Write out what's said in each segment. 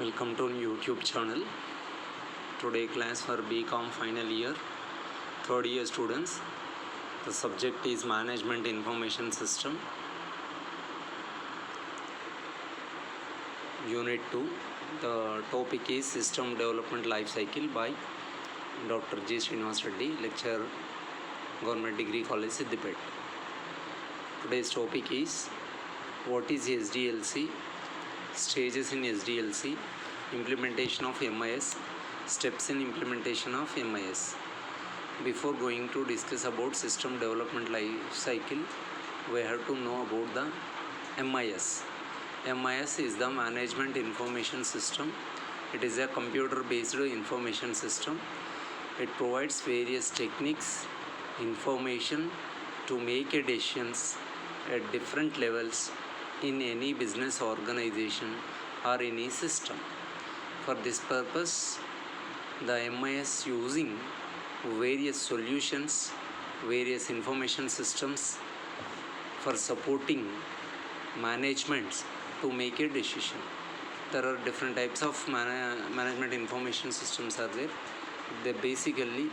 Welcome to YouTube channel. Today class for BCom final year, third year students. The subject is Management Information System, Unit 2. The topic is System Development Life Cycle by Dr. G. Srinivas Reddy, lecturer, Government Degree College, Siddipet. Today's topic is what is SDLC, stages in SDLC, implementation of MIS, steps in implementation of MIS. Before going to discuss about system development life cycle, we have to know about the MIS. MIS is the Management Information System. It is a computer-based information system. It provides various techniques, information to make decisions at different levels in any business organization or any system. For this purpose, the MIS using various solutions, various information systems for supporting managements to make a decision. There are different types of management information systems are there. They basically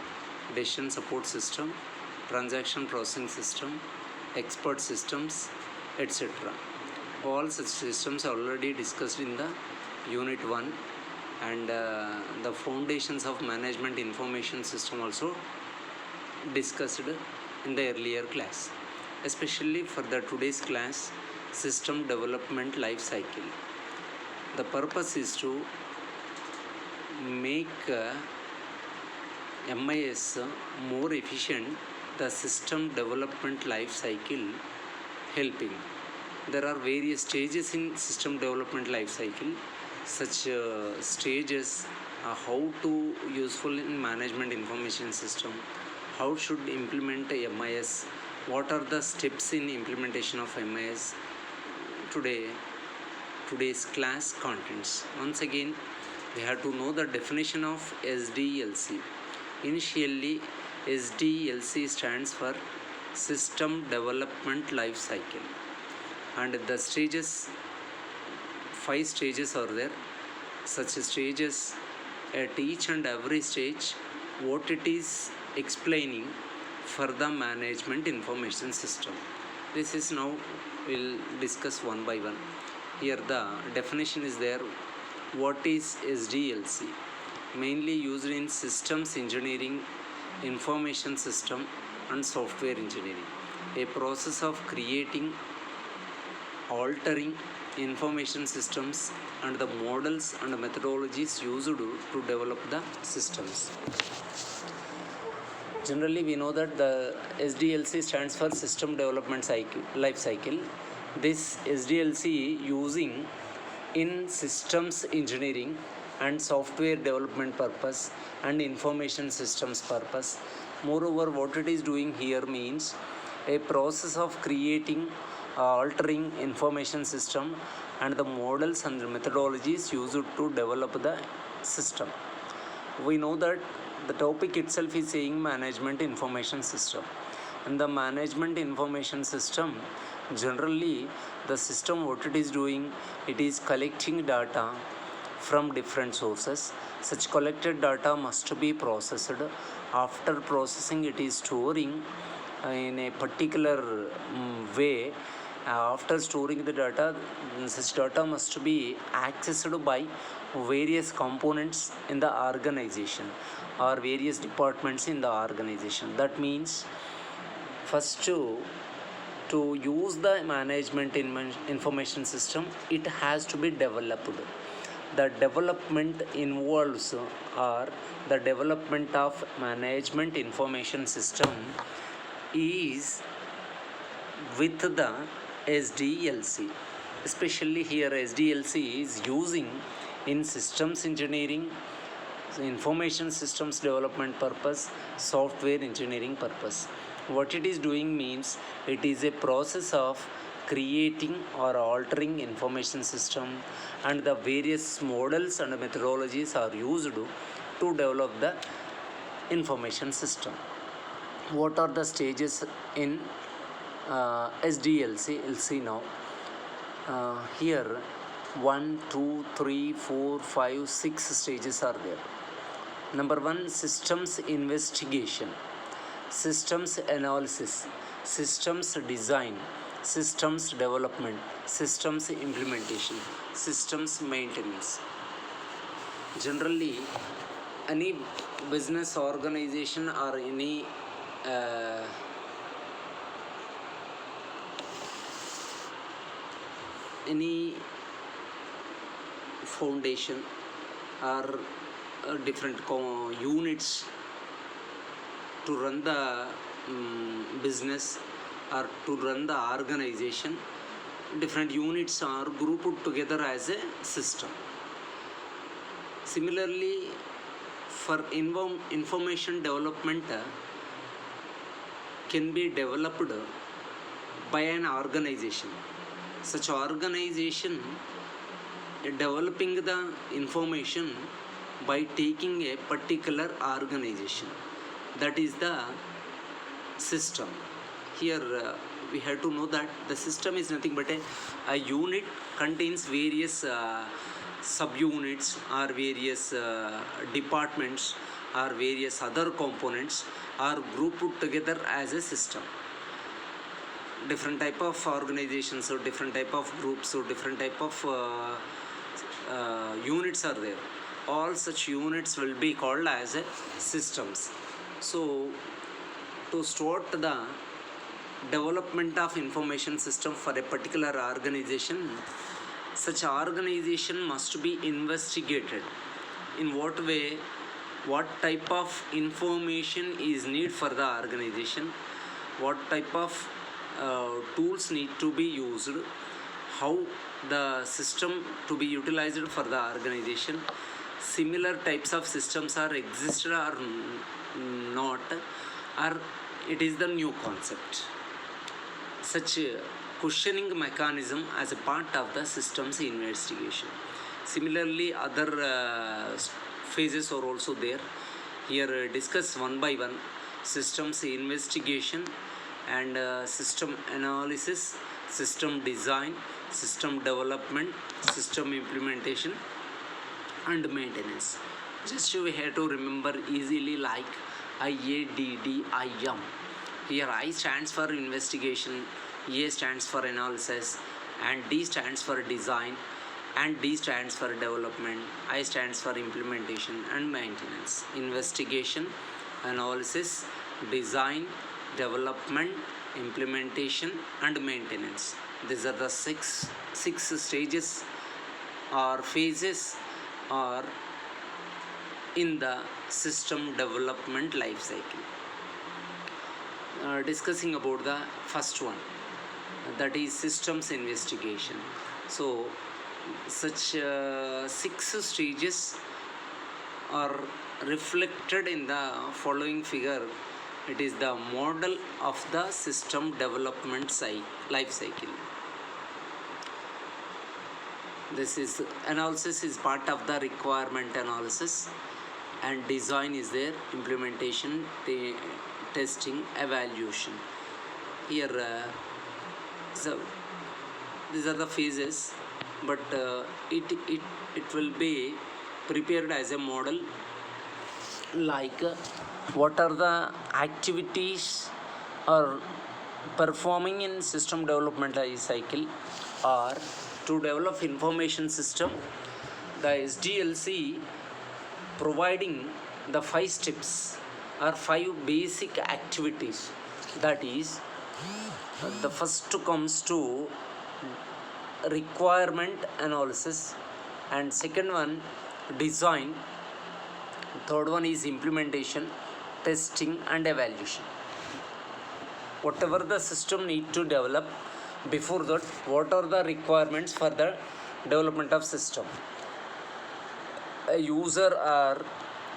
decision support system, transaction processing system, expert systems, etc. All such systems are already discussed in the Unit 1 and the foundations of management information system also discussed in the earlier class. Especially for the today's class, system development life cycle. The purpose is to make MIS more efficient, the system development life cycle helping. There are various stages in system development life cycle. Such stages how to useful in management information system, how should implement a MIS, what are the steps in implementation of MIS. Today's class contents. Once again, we have to know the definition of SDLC. Initially, SDLC stands for System Development Life Cycle, and the stages, 5 stages are there. Such stages, at each and every stage, what it is explaining for the management information system. This is now we'll discuss one by one. Here the definition is there. What is SDLC? Mainly used in systems engineering, information system and software engineering. A process of creating, altering information systems and the models and methodologies used to develop the systems. Generally, we know that the SDLC stands for System Development Cycle, Life Cycle. This SDLC using in systems engineering and software development purpose and information systems purpose. Moreover, what it is doing here means a process of creating, altering information system and the models and the methodologies used to develop the system. We know that the topic itself is saying management information system. In the management information system, generally the system what it is doing, it is collecting data from different sources. Such collected data must be processed. After processing, it is storing in a particular way. After storing the data, such data must be accessed by various components in the organization or various departments in the organization. That means first to use the management information system, it has to be developed. The development involves or the development of management information system is with the SDLC. Especially here SDLC is using in systems engineering, information systems development purpose, software engineering purpose. What it is doing means it is a process of creating or altering information system and the various models and methodologies are used to develop the information system. What are the stages in SDLC? We'll see now. Here 1, 2, 3, 4, 5, 6 stages are there. Number 1, systems investigation, systems analysis, systems design, systems development, systems implementation, systems maintenance. Generally, any business organization or uh, any foundation or different units to run the business or to run the organization, different units are grouped together as a system. Similarly, for information development can be developed by an organization. Such organization developing the information by taking a particular organization, that is the system. Here we have to know that the system is nothing but a unit contains various subunits or various departments or various other components are grouped together as a system. Different type of organizations or different type of groups or different type of units are there. All such units will be called as systems. So to start the development of information system for a particular organization, such organization must be investigated. In what way, what type of information is need for the organization, what type of tools need to be used, how the system to be utilized for the organization, similar types of systems are existed or not, or it is the new concept. Such a questioning mechanism as a part of the systems investigation. Similarly, other phases are also there. Here discuss one by one: systems investigation and system analysis, system design, system development, system implementation and maintenance. Just you have to remember easily like IADDIM. Here I stands for investigation, A stands for analysis, and D stands for design, and D stands for development, I stands for implementation and maintenance. Investigation, analysis, design, development, implementation and maintenance. These are the six stages or phases or in the system development life cycle. Discussing about the first one, that is systems investigation. So such 6 stages are reflected in the following figure. It is the model of the system development life cycle. This is analysis is part of the requirement analysis, and design is there, implementation, testing, evaluation. Here so these are the phases, but it will be prepared as a model, like what are the activities are performing in system development life cycle. Or to develop information system, the SDLC providing the 5 steps or 5 basic activities. That is, the first comes to requirement analysis, and second one design, third one is implementation, testing and evaluation. Whatever the system need to develop, before that what are the requirements for the development of system. A user or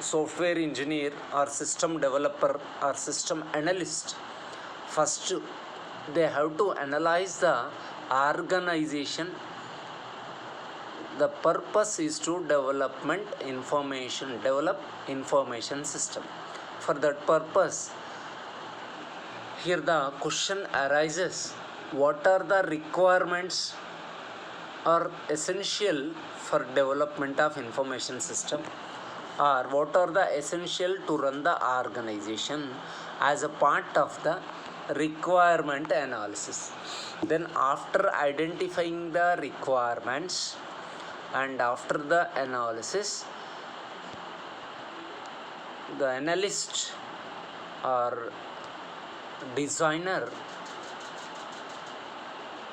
software engineer or system developer or system analyst, first they have to analyze the organization. The purpose is to develop information system. For that purpose, here the question arises: what are the requirements are essential for development of information system, or what are the essential to run the organization as a part of the requirement analysis. Then after identifying the requirements and after the analysis, the analyst or designer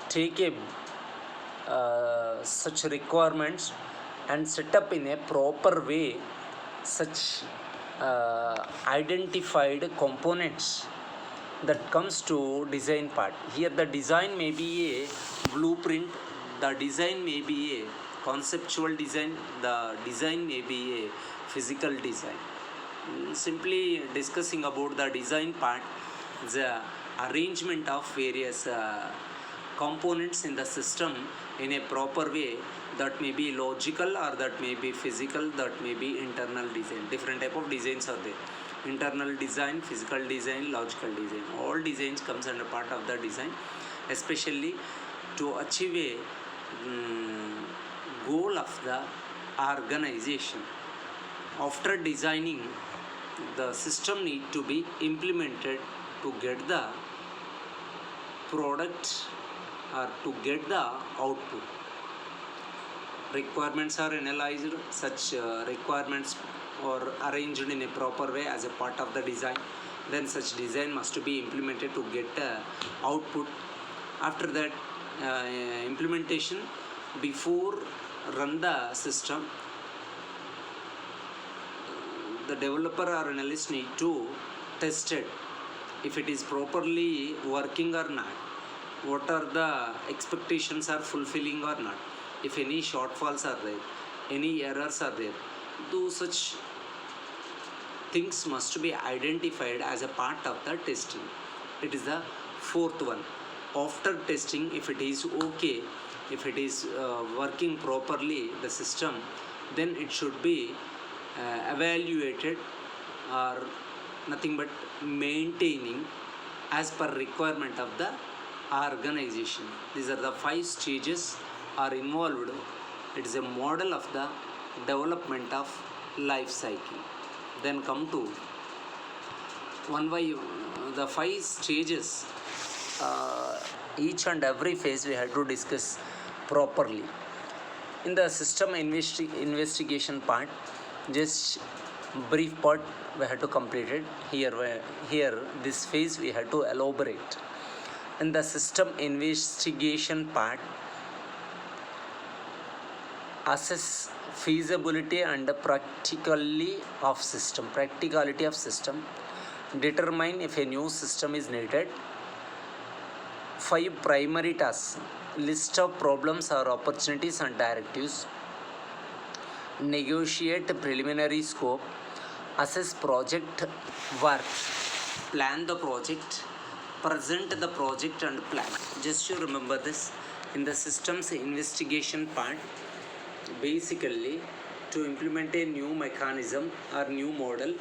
take a such requirements and set up in a proper way such identified components that comes to design part. Here the design may be a blueprint, the design may be a conceptual design, the design may be a physical design. Simply discussing about the design part, the arrangement of various components in the system in a proper way, that may be logical or that may be physical, that may be internal design. Different type of designs are there: internal design, physical design, logical design. All designs comes under part of the design, especially to achieve a goal of the organization. After designing, the system need to be implemented to get the product or to get the output. Requirements are analyzed, such requirements are arranged in a proper way as a part of the design. Then such design must be implemented to get output. After that implementation, before run the system, the developer or analyst need to test it if it is properly working or not, what are the expectations are fulfilling or not, if any shortfalls are there, any errors are there. Those such things must be identified as a part of the testing. It is the fourth one. After testing, if it is okay, if it is working properly, the system, then it should be evaluated or nothing but maintaining as per requirement of the organization. These are the 5 stages are involved. It is a model of the development of life cycle. Then come to one by the 5 stages. Each and every phase we have to discuss properly. In the system investigation part, just brief part we have to complete it. Here this phase we have to elaborate. In the system investigation part, assess feasibility and practicality of system, determine if a new system is needed. 5 primary tasks: list of problems or opportunities and directives, negotiate preliminary scope, assess project work, plan the project, present the project and plan. Just you remember this. In the systems investigation part, basically to implement a new mechanism or new model,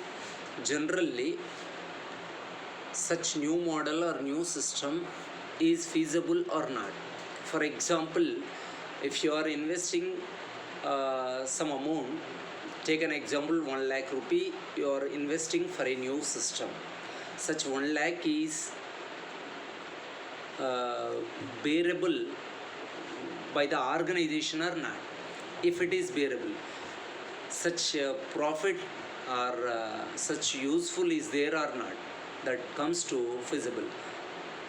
generally such new model or new system is feasible or not. For example, if you are investing some amount, take an example, 1 lakh rupee you are investing for a new system. Such 1 lakh is bearable by the organization or not. If it is bearable, such profit or such useful is there or not, that comes to feasible.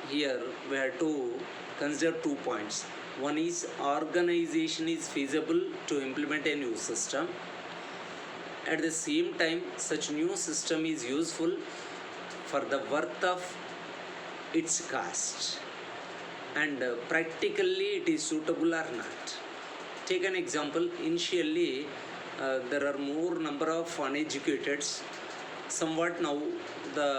Here we have to consider 2 points. One is organization is feasible to implement a new system. At the same time, such new system is useful for the worth of its cost, and practically it is suitable or not. Take an example. Initially there are more number of uneducated. Somewhat now the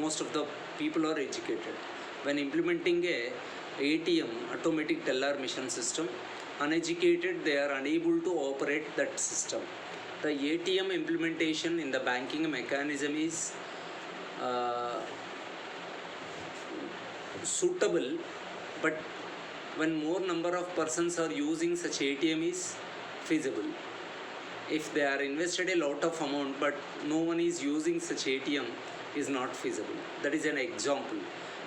most of the people are educated. When implementing a ATM, automatic teller machine system, uneducated they are unable to operate that system. The ATM implementation in the banking mechanism is suitable, but when more number of persons are using such ATM is feasible. If they are invested a lot of amount but no one is using such ATM is not feasible. That is an example.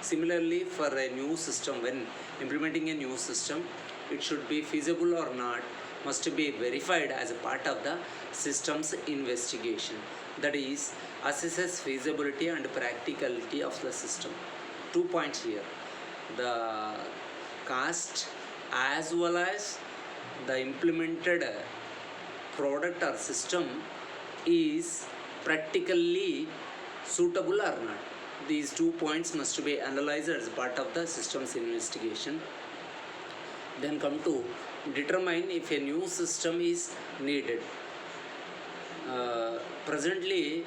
Similarly, for a new system, when implementing a new system, it should be feasible or not must be verified as a part of the system's investigation. That is, assesses feasibility and practicality of the system. 2 points here: the cost as well as the implemented product or system is practically suitable or not. These 2 points must be analyzed as part of the system's investigation. Then come to determine if a new system is needed. Presently,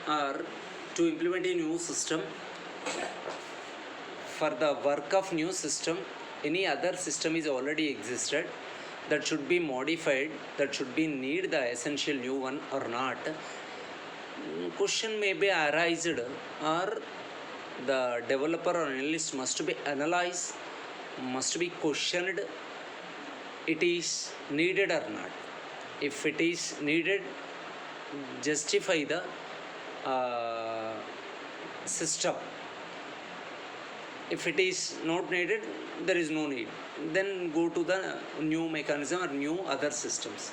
or to implement a new system, for the work of new system, any other system is already existed that should be modified, that should be need the essential new one or not. Question may be arised, or the developer or analyst must be analyzed, must be questioned, it is needed or not. If it is needed, justify the system. If it is not needed, there is no need. Then go to the new mechanism or new other systems.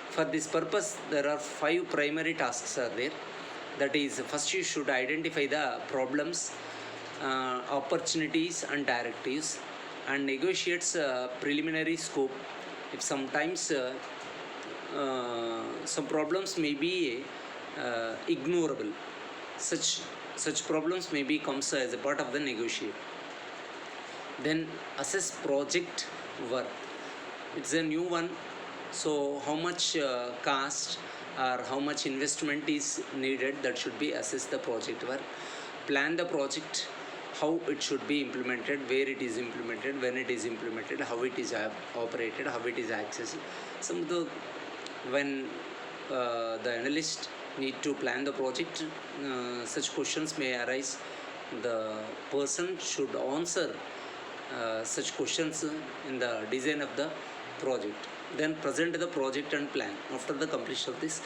For this purpose, there are 5 primary tasks are there. That is, first you should identify the problems, opportunities and directives, and negotiates preliminary scope. If sometimes some problems may be ignorable, such problems may be comes as a part of the negotiate. Then assess project worth. It's a new one, so how much cost or how much investment is needed, that should be assess the project work. Plan the project, how it should be implemented, where it is implemented, when it is implemented, how it is operated, how it is accessed. Some of the when the analyst need to plan the project, such questions may arise. The person should answer such questions in the design of the project. Then present the project and plan. After the completion of this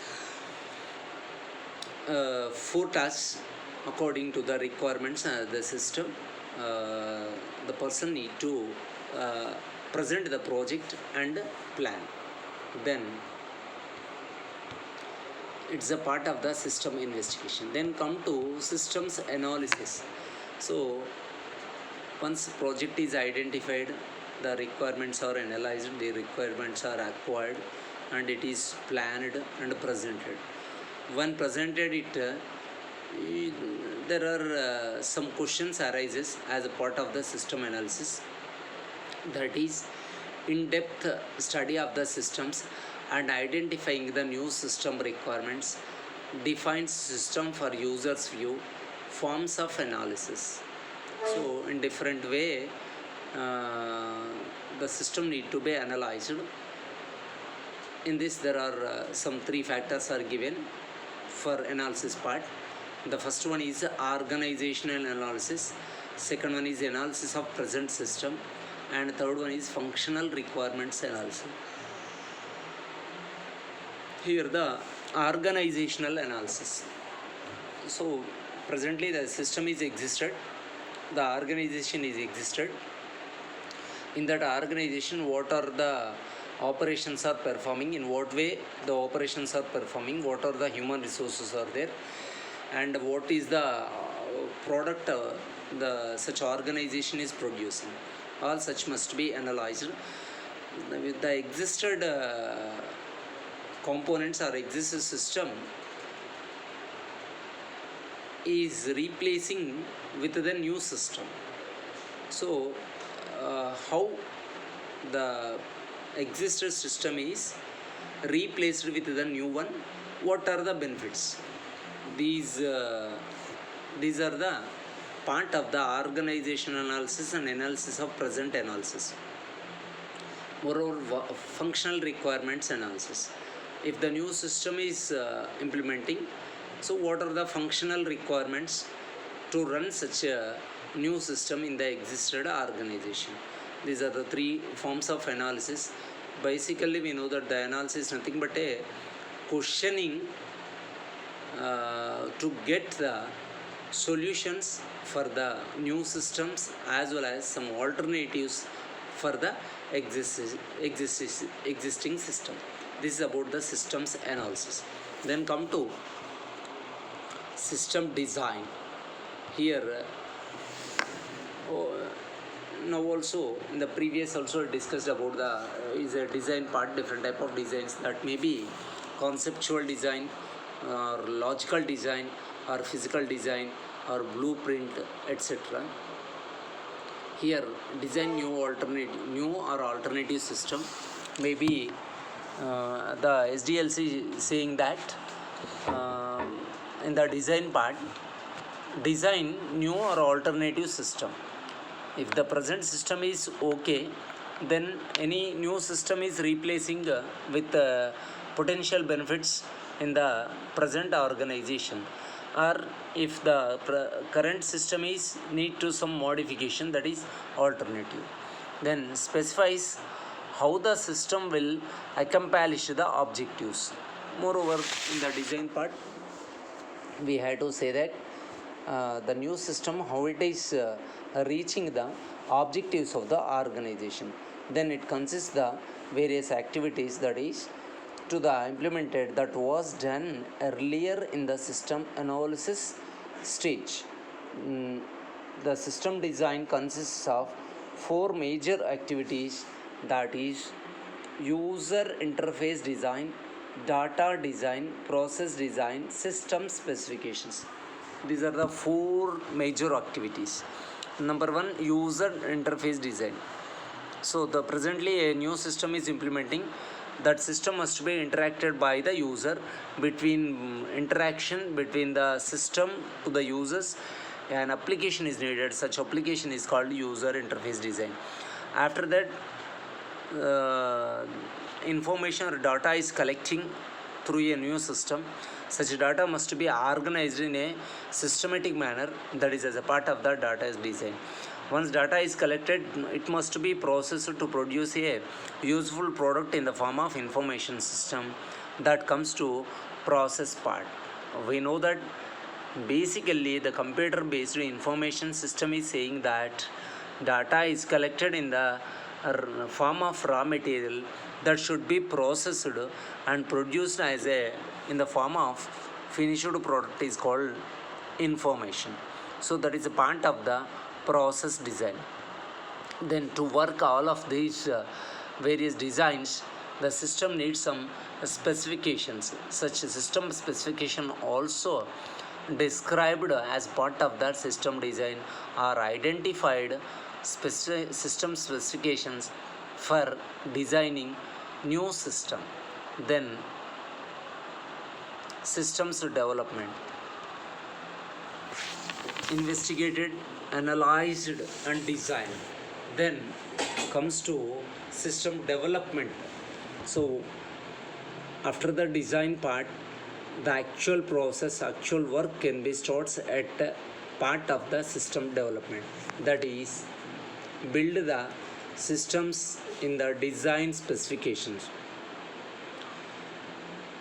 4 tasks according to the requirements of the system, the person need to present the project and plan. Then it's a part of the system investigation. Then come to systems analysis. So once project is identified, the requirements are analyzed, the requirements are acquired, and it is planned and presented. When presented it, there are some questions arises as a part of the system analysis. That is, in-depth study of the systems and identifying the new system requirements, defines system for users view, forms of analysis. So in different way, the system need to be analyzed. In this there are some 3 factors are given for analysis part. The first one is organizational analysis, second one is analysis of present system, and third one is functional requirements analysis. Here the organizational analysis. So presently the system is existed, the organization is existed. In that organization, what are the operations are performing, in what way the operations are performing, what are the human resources are there, and what is the product the such organization is producing. All such must be analyzed. With the existed components or existing system is replacing with the new system. So how the existing system is replaced with the new one, what are the benefits? These are the part of the organization analysis and analysis of present analysis. Moreover, functional requirements analysis. If the new system is implementing, so what are the functional requirements to run such a new system in the existed organization? These are the three forms of analysis. Basically, we know that the analysis is nothing but a questioning to get the solutions for the new systems as well as some alternatives for the existing system. This is about the systems analysis. Then come to system design. Here, now also in the previous also discussed about the is a design part, different type of designs, that may be conceptual design or logical design or physical design or blueprint, etc. Here, design new or alternative system. Maybe the SDLC is saying that in the design part, design new or alternative system. If the present system is okay, then any new system is replacing with potential benefits in the present organization. Or if the current system is need to some modification, that is alternative. Then specifies how the system will accomplish the objectives. Moreover, in the design part, we have to say that the new system, how it is reaching the objectives of the organization. Then it consists the various activities, that is to the implemented, that was done earlier in the system analysis stage. The system design consists of four major activities, that is user interface design, data design, process design, system specifications. These are the four major activities. Number one, user interface design. So the presently a new system is implementing. That system must be interacted by the user. Between interaction between the system to the users, an application is needed. Such application is called user interface design. After that, information or data is collecting through a new system. Such data must be organized in a systematic manner, that is as a part of the data design. Once data is collected, it must be processed to produce a useful product in the form of information system. That comes to process part. We know that basically the computer based information system is saying that data is collected in the form of raw material that should be processed and produced as a in the form of finished product is called information. So that is a part of the process design. Then to work all of these various designs, the system needs some specifications. Such system specification also described as part of that system design are identified system specifications for designing new system. Then systems development, investigated, analyzed and designed. Then comes to system development. So after the design part, the actual process, actual work can be starts at part of the system development, that is build the systems in the design specifications.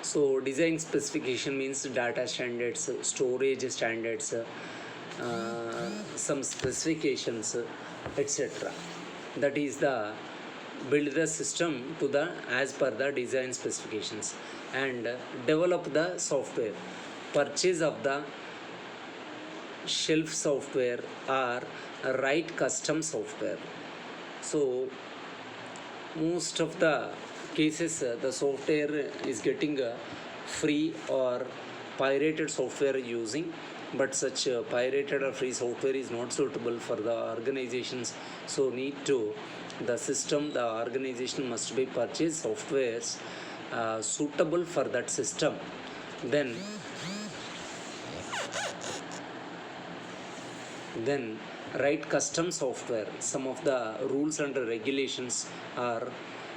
So design specification means data standards, storage standards, some specifications, etc. That is the build the system to the as per the design specifications. And develop the software, purchase of the shelf software or write custom software. So most of the cases the software is getting free or pirated software using, but such pirated or free software is not suitable for the organizations. So need to the system, the organization must be purchase softwares suitable for that system. Then write custom software. Some of the rules and regulations are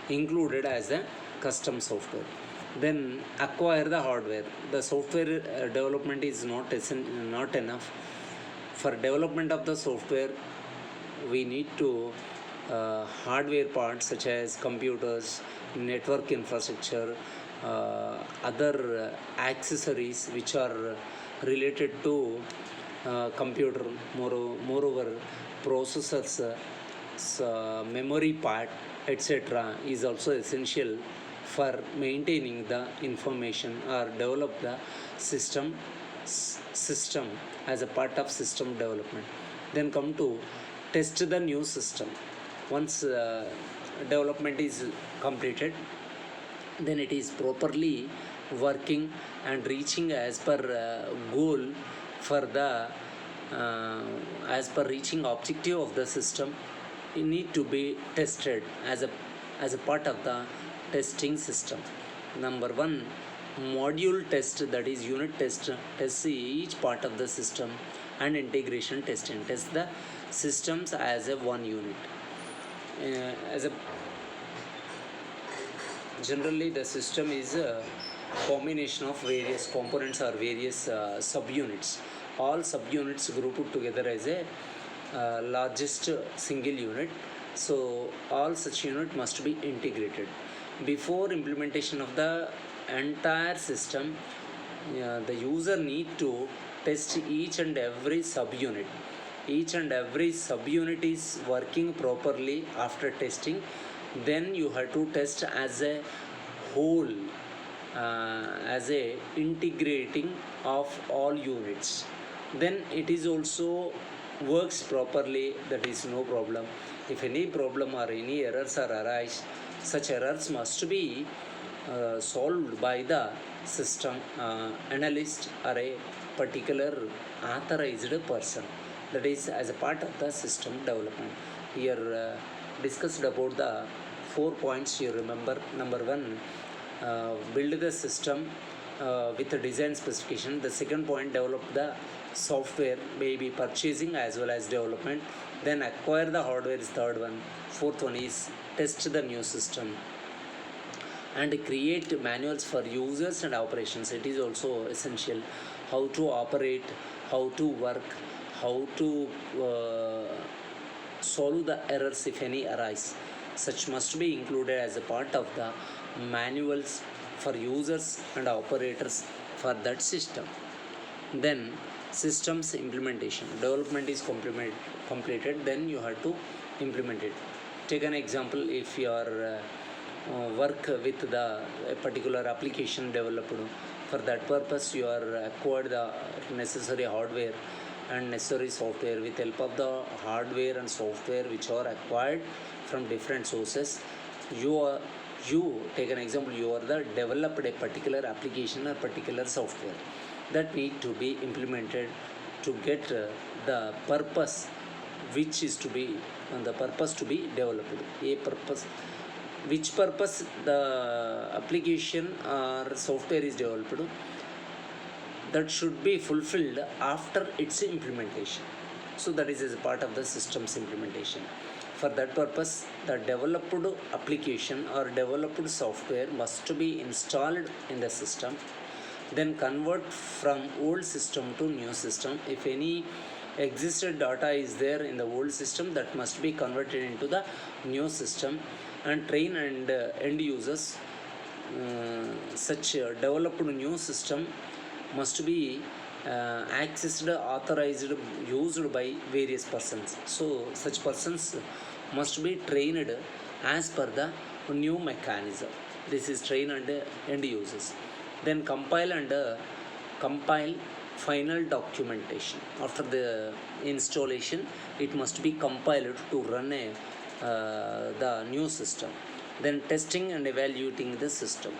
included as a custom software. Then acquire the hardware. The software development is not enough. For development of the software, we need to hardware parts such as computers, network infrastructure, other accessories which are related to computer, moreover processors, memory part, etc. is also essential for maintaining the information or develop the system as a part of system development. Then come to test the new system. Once development is completed, then it is properly working and reaching as per goal for the as per reaching objective of the system, it need to be tested as a part of the testing system. Number one, module test, that is unit test, test each part of the system, and integration testing, test the systems as a one unit. As a generally the system is a combination of various components or various subunits. All subunits grouped together as a largest single unit. So all such unit must be integrated. Before implementation of the entire system, the user need to test each and every subunit. Each and every subunit is working properly. After testing, then you have to test as a whole, as a integrating of all units. Then it is also works properly, that is no problem. If any problem or any errors are arise, such errors must be solved by the system analyst or a particular authorized person, that is as a part of the system development. Here discussed about the 4 points you remember. Number one, build the system with a design specification. The second point, develop the software, maybe purchasing as well as development. Then acquire the hardware is third one. Fourth one is test the new system and create manuals for users and operations. It is also essential how to operate, how to work, how to solve the errors if any arise. Such must be included as a part of the manuals for users and operators for that system. Then systems implementation, development is completed, then you have to implement it. Take an example, if you are work with the a particular application developed, for that purpose you are acquired the necessary hardware and necessary software. With help of the hardware and software which are acquired from different sources, you take an example, you are the developed a particular application or particular software that need to be implemented to get the purpose which is to be the purpose to be developed, a purpose, which purpose the application or software is developed, that should be fulfilled after its implementation. So that is as a part of the systems implementation. For that purpose, the developed application or developed software must be installed in the system, then convert from old system to new system. If any existed data is there in the old system, that must be converted into the new system, and train and end users. Such developed new system must be accessed, authorized, used by various persons. So such persons must be trained as per the new mechanism. This is train and end users. Then compile final documentation. After the installation, it must be compiled to run the new system. Then testing and evaluating the system.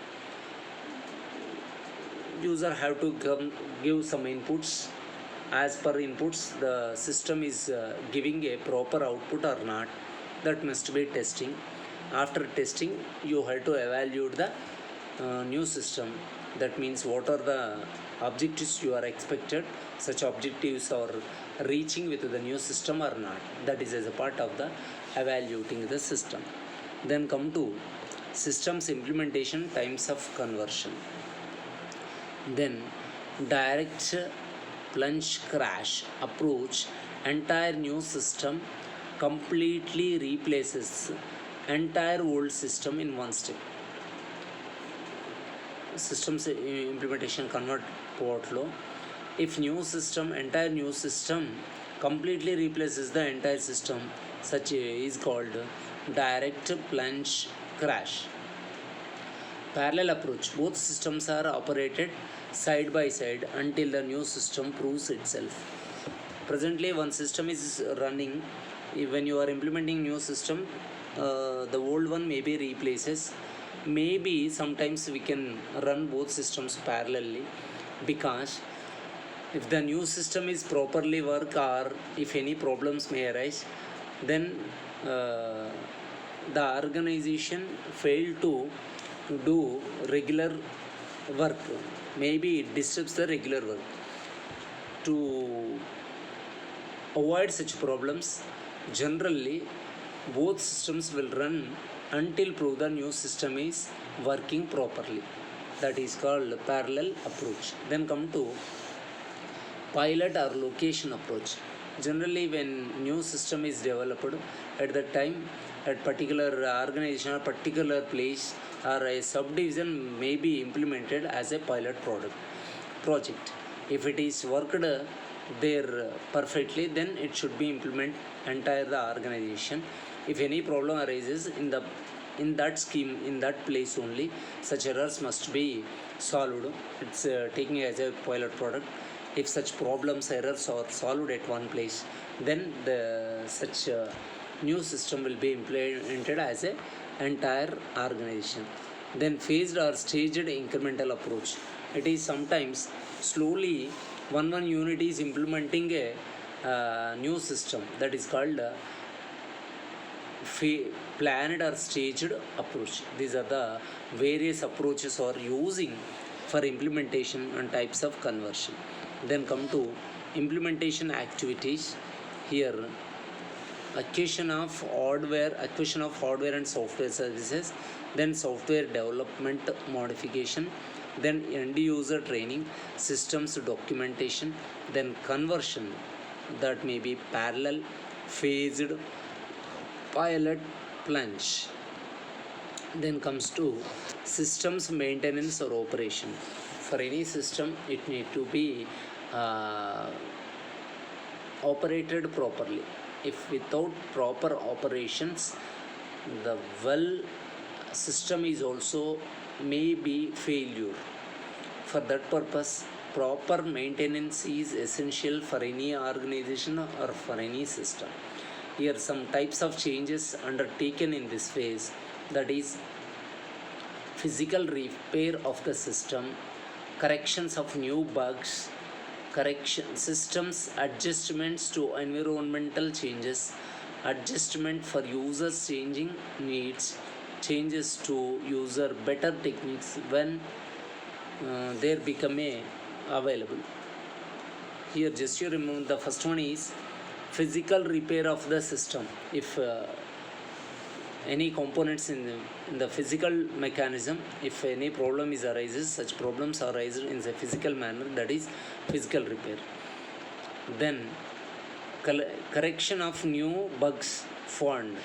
User have to give some inputs. As per inputs, the system is giving a proper output or not, that must be testing. After testing, you have to evaluate the new system. That means what are the objectives you are expected, such objectives are reaching with the new system or not. That is as a part of the evaluating the system. Then come to systems implementation, times of conversion. Then direct plunge crash approach, entire new system completely replaces entire old system in one step. Systems implementation convert portlo, if entire new system completely replaces the entire system, such is called direct plunge crash. Parallel approach, both systems are operated side by side until the new system proves itself. Presently one system is running. When you are implementing new system, the old one may be replaces. Maybe sometimes we can run both systems parallelly, because if the new system is properly work, or if any problems may arise, then uh, the organization failed to do regular work. Maybe it disturbs the regular work. To avoid such problems, generally both systems will run until prove the new system is working properly. That is called parallel approach. Then come to pilot or location approach. Generally when new system is developed, at that time at particular organization or particular place or a subdivision may be implemented as a pilot project. If it is worked there perfectly, then it should be implement entire the organization. If any problem arises in that scheme, in that place only, such errors must be solved. It's taking as a pilot product. If such problems errors are solved at one place, then the such new system will be implemented as a entire organization. Then phased or staged incremental approach, it is sometimes slowly one unit is implementing a new system. That is called planned or staged approach. These are the various approaches are using for implementation and types of conversion. Then come to implementation activities. Here acquisition of hardware and software services, then software development modification, then end user training, systems documentation, then conversion. That may be parallel, phased, pilot, plunge. Then comes to systems maintenance or operation. For any system, it need to be operated properly. If without proper operations, the well system is also may be failure. For that purpose, proper maintenance is essential for any organization or for any system. Here some types of changes undertaken in this phase, that is physical repair of the system, corrections of new bugs, correction systems adjustments to environmental changes, adjustment for users changing needs, changes to user better techniques when there become a available. Here just you remember, the first one is physical repair of the system. If any components in the physical mechanism, if any problem is arises, such problems arise in the physical manner, that is physical repair. Then correction of new bugs found.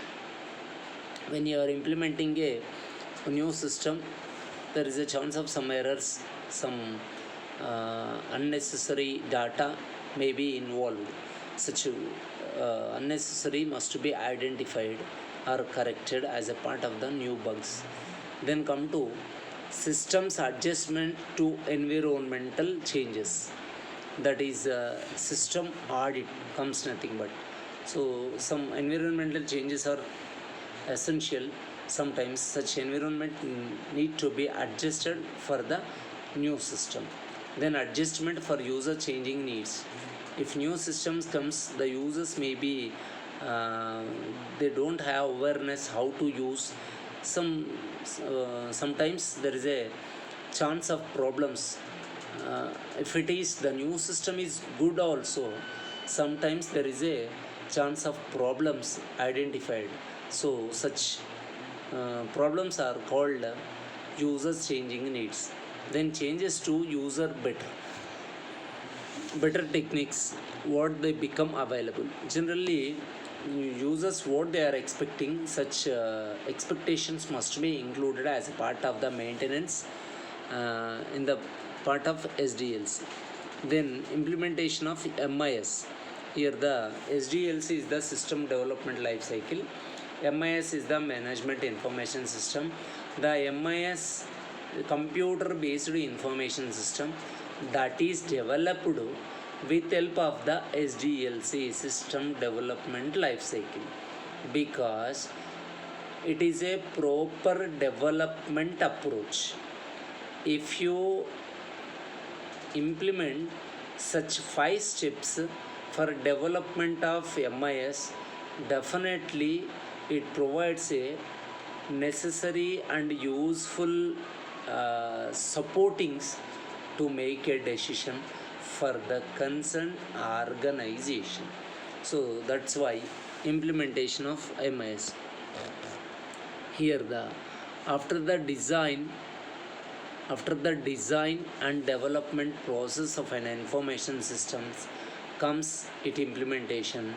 When you are implementing a new system, there is a chance of some errors, some unnecessary data may be involved. Such unnecessary must be identified or corrected as a part of the new bugs. Then come to systems adjustment to environmental changes. That is system audit comes nothing but. So some environmental changes are essential. Sometimes such environment need to be adjusted for the new system. Then adjustment for user changing needs. If new systems comes, the users may be they don't have awareness how to use. Sometimes there is a chance of problems. If it is the new system is good also, sometimes there is a chance of problems identified. So such problems are called users changing needs. Then changes to user better techniques, what they become available. Generally users what they are expecting. Such expectations must be included as a part of the maintenance in the part of SDLC. Then implementation of MIS. Here the SDLC is the system development life cycle. MIS is the management information system. The MIS computer based information system that is developed with help of the SDLC system development life cycle, because it is a proper development approach. If you implement such 5 steps for development of MIS, definitely it provides a necessary and useful supportings to make a decision for the concerned organization. So that's why implementation of MIS. Here the after the design and development process of an information systems comes its implementation.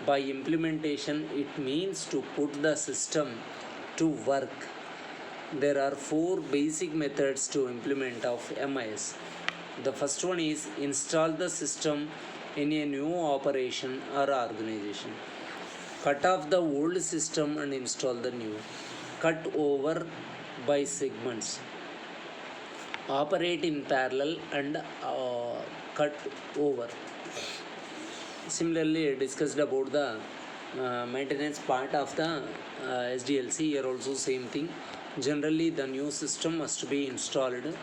By implementation, it means to put the system to work. There are 4 basic methods to implement of MIS. The first one is install the system in a new operation or organization. Cut off the old system and install the new. Cut over by segments. Operate in parallel and cut over. Similarly, discussed about the maintenance part of the SDLC. Here also same thing. Generally, the new system must be installed.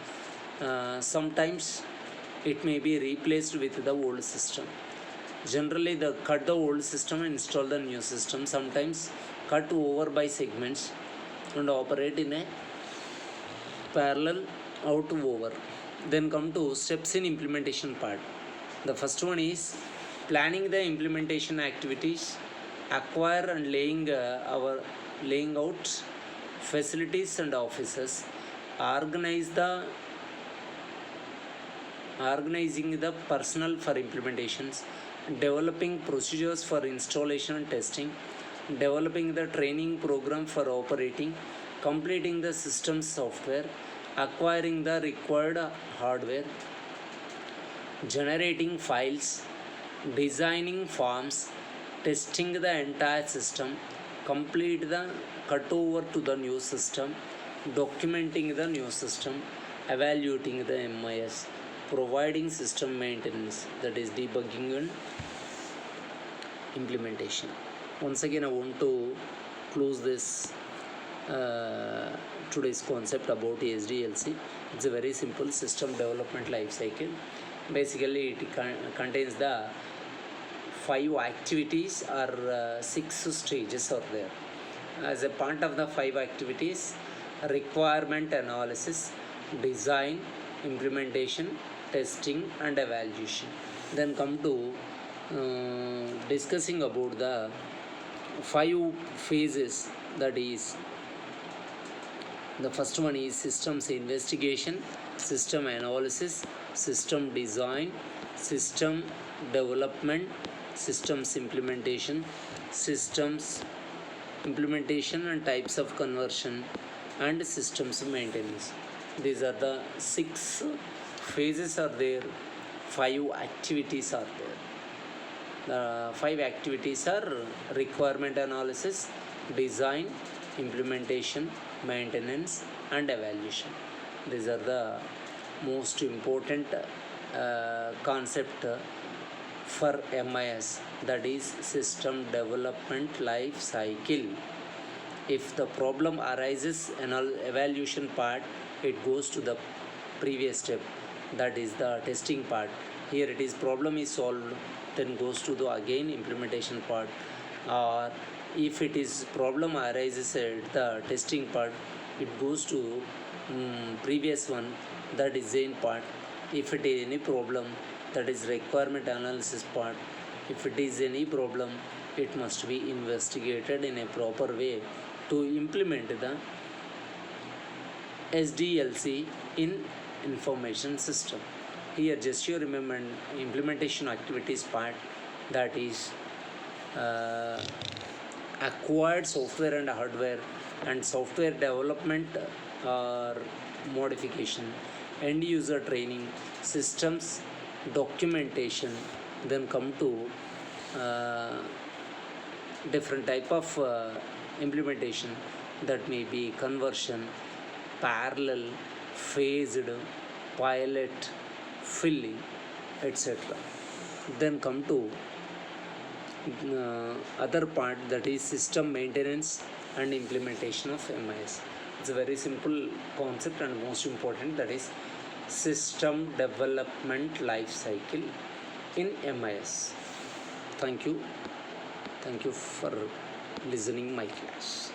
Sometimes it may be replaced with the old system. Generally, the cut the old system and install the new system. Sometimes cut over by segments and operate in a parallel out to over. Then come to steps in implementation part. The first one is planning the implementation activities, acquire and laying out facilities and offices, organizing the personnel for implementations, developing procedures for installation and testing, developing the training program for operating, completing the system software, acquiring the required hardware, generating files, designing forms, testing the entire system, complete the cutover to the new system, documenting the new system, evaluating the MIS, providing system maintenance, that is debugging and implementation. Once again, I want to close this today's concept about SDLC. It's a very simple system development life cycle. Basically, it contains the 5 activities or 6 stages are there. As a part of the 5 activities, requirement analysis, design, implementation, testing and evaluation. Then come to discussing about the 5 phases, that is the first one is systems investigation, system analysis, system design, system development, systems implementation and types of conversion, and systems maintenance. These are the 6 phases are there, 5 activities are there. The 5 activities are requirement analysis, design, implementation, maintenance and evaluation. These are the most important concept for MIS, that is system development life cycle. If the problem arises in evaluation part, it goes to the previous step, that is the testing part. Here it is problem is solved, then goes to the again implementation part. Or if it is problem arises at the testing part, it goes to previous one, the design part. If it is any problem, that is requirement analysis part. If it is any problem, it must be investigated in a proper way to implement the SDLC in information system. Here just you remember implementation activities part, that is acquired software and hardware, and software development or modification, end user training, systems documentation, then come to uh, different type of implementation, that may be conversion, parallel, phased, pilot, filling, etc. Then come to other part, that is system maintenance and implementation of MIS. It's a very simple concept and most important, that is system development life cycle in MIS. Thank you. Thank you for listening my class.